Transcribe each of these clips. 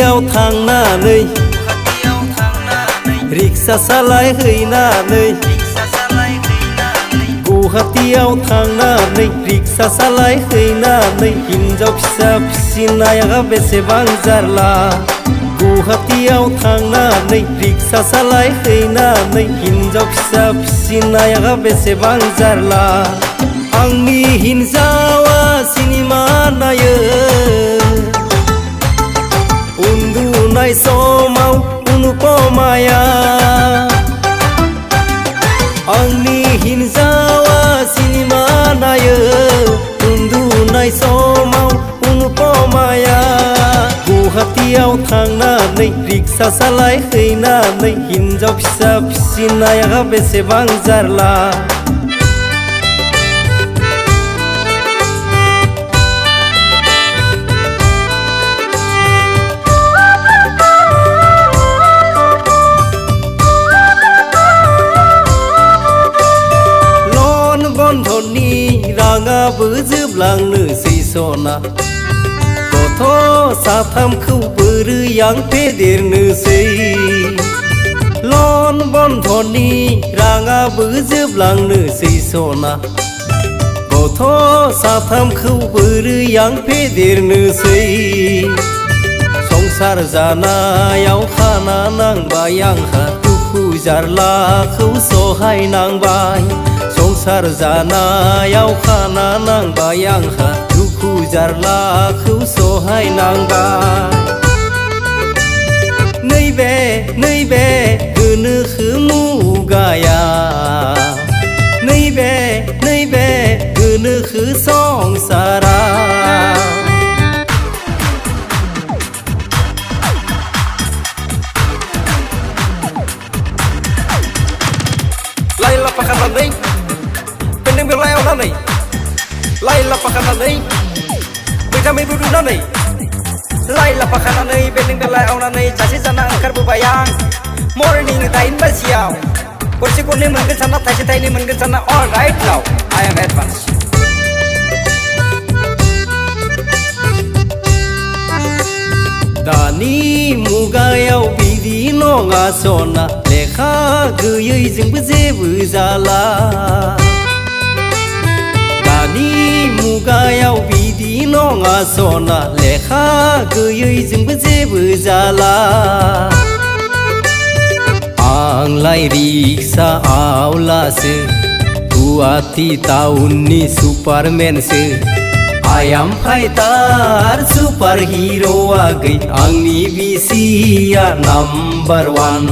गुवाहाटीयाव थांनानै रिक्सा सालायहैनानै गुवाहाटीयाव थांनानै रिक्सा सालायहैनानै हिनजाव फिसा फिसिनाया बेसेबां जारला गुवाहाटीयाव थांनानै रिक्सा सालायहैनानै हिनजाव फिसा फिसिनाया बेसेबां जारला आंनि हिनजावा सिनेमा नायो उन्दुनाय समाव अनुपमाया आंनि हिनजावा सिनेमा नायो उन्दुनाय समाव अनुपमाया गुवाहाटीयाव थांनानै रिक्सा सालायहैनानै हिनजाव फिसा फिसिनाया बेसेबां जारला राङाबो जोबलांनोसै सना गथ' साथामखौ बोरै आं फेदेरनोसै लन बन्धननि राङाबो जोबलांनोसै सना गथ' साथामखौ बोरै आं फेदेरनोसै संसार जानायाव खाना नांबाय आंहा दुखु जारलाखौ सहायनांबाय संसार जानायाव खाना नांबाय आंहा दुखु जारलाखौ सहायनांबाय नैबे गोनोखो मुगाया नैबे गोनोखो संसारा लाइ लाफा खानानै बेन्दों बेलायाव नानै लाइ लाफा खानानै मैथा मैद्रु रुनानै लाइ लाफा खानानै बेन्दों बेलायाव नानै सासे जाना ओंखारबोबाय आं मर्निं 9 बाजियाव गरसे गरनै मोनगोन साना थाइसे थाइनै मोनगोन साना all right now I am advance दानि मुगायाव बिदि नङा सना लेखा गैयैजोंबो जेबो जाला दानि मुगायाव बिदि नङा सना लेखा गैयैजोंबो जेबो जाला आंलाय रिक्सा आवलासो गुवाहाटी टाउननि सुपारमेनसो I am fighter super hero आगै आंनि बिसिया number 1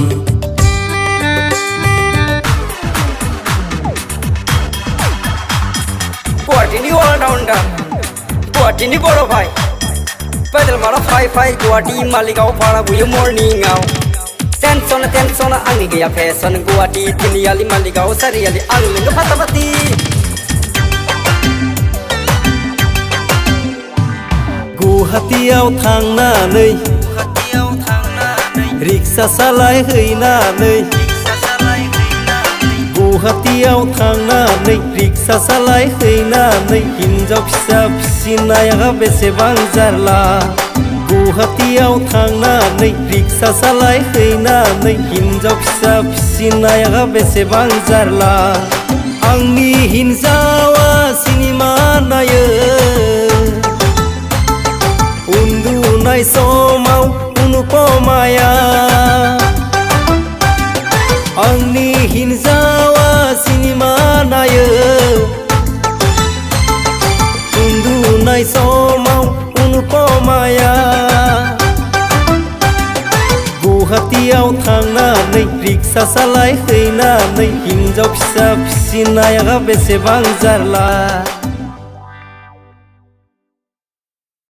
गुवाहाटीनि अलराउन्डार गुवाहाटीनि बर' भाइ पैदल मारा फाइ गुवाहाटी मालिगाव भारा बुयो मर्निंआव टेनसन आंनि गैया फेसन गुवाहाटी तिनिआलि मालिगाव सारिआलि आं लोङो फाटाफाटि गुवाहाटीयाव थांनानै रिक्सा सालायहैनानै गुवाहाटीयाव थांनानै रिक्सा सालायहैनानै हिनजाव फिसा फिसिनाया बेसेबां जारला गुवाहाटीयाव थांनानै रिक्सा सालायहैनानै हिनजाव फिसा फिसिनाया बेसेबां जारला आंनि हिनजावा सिनेमा नायो उन्दुनाय समाव अनुपमाया आंनि हिनजावा सिनेमा नायो उन्दुनाय समाव अनुपमाया गुवाहाटीयाव थांनानै रिक्सा सालायहैनानै हिनजाव फिसा फिसिनाया बेसेबां जारला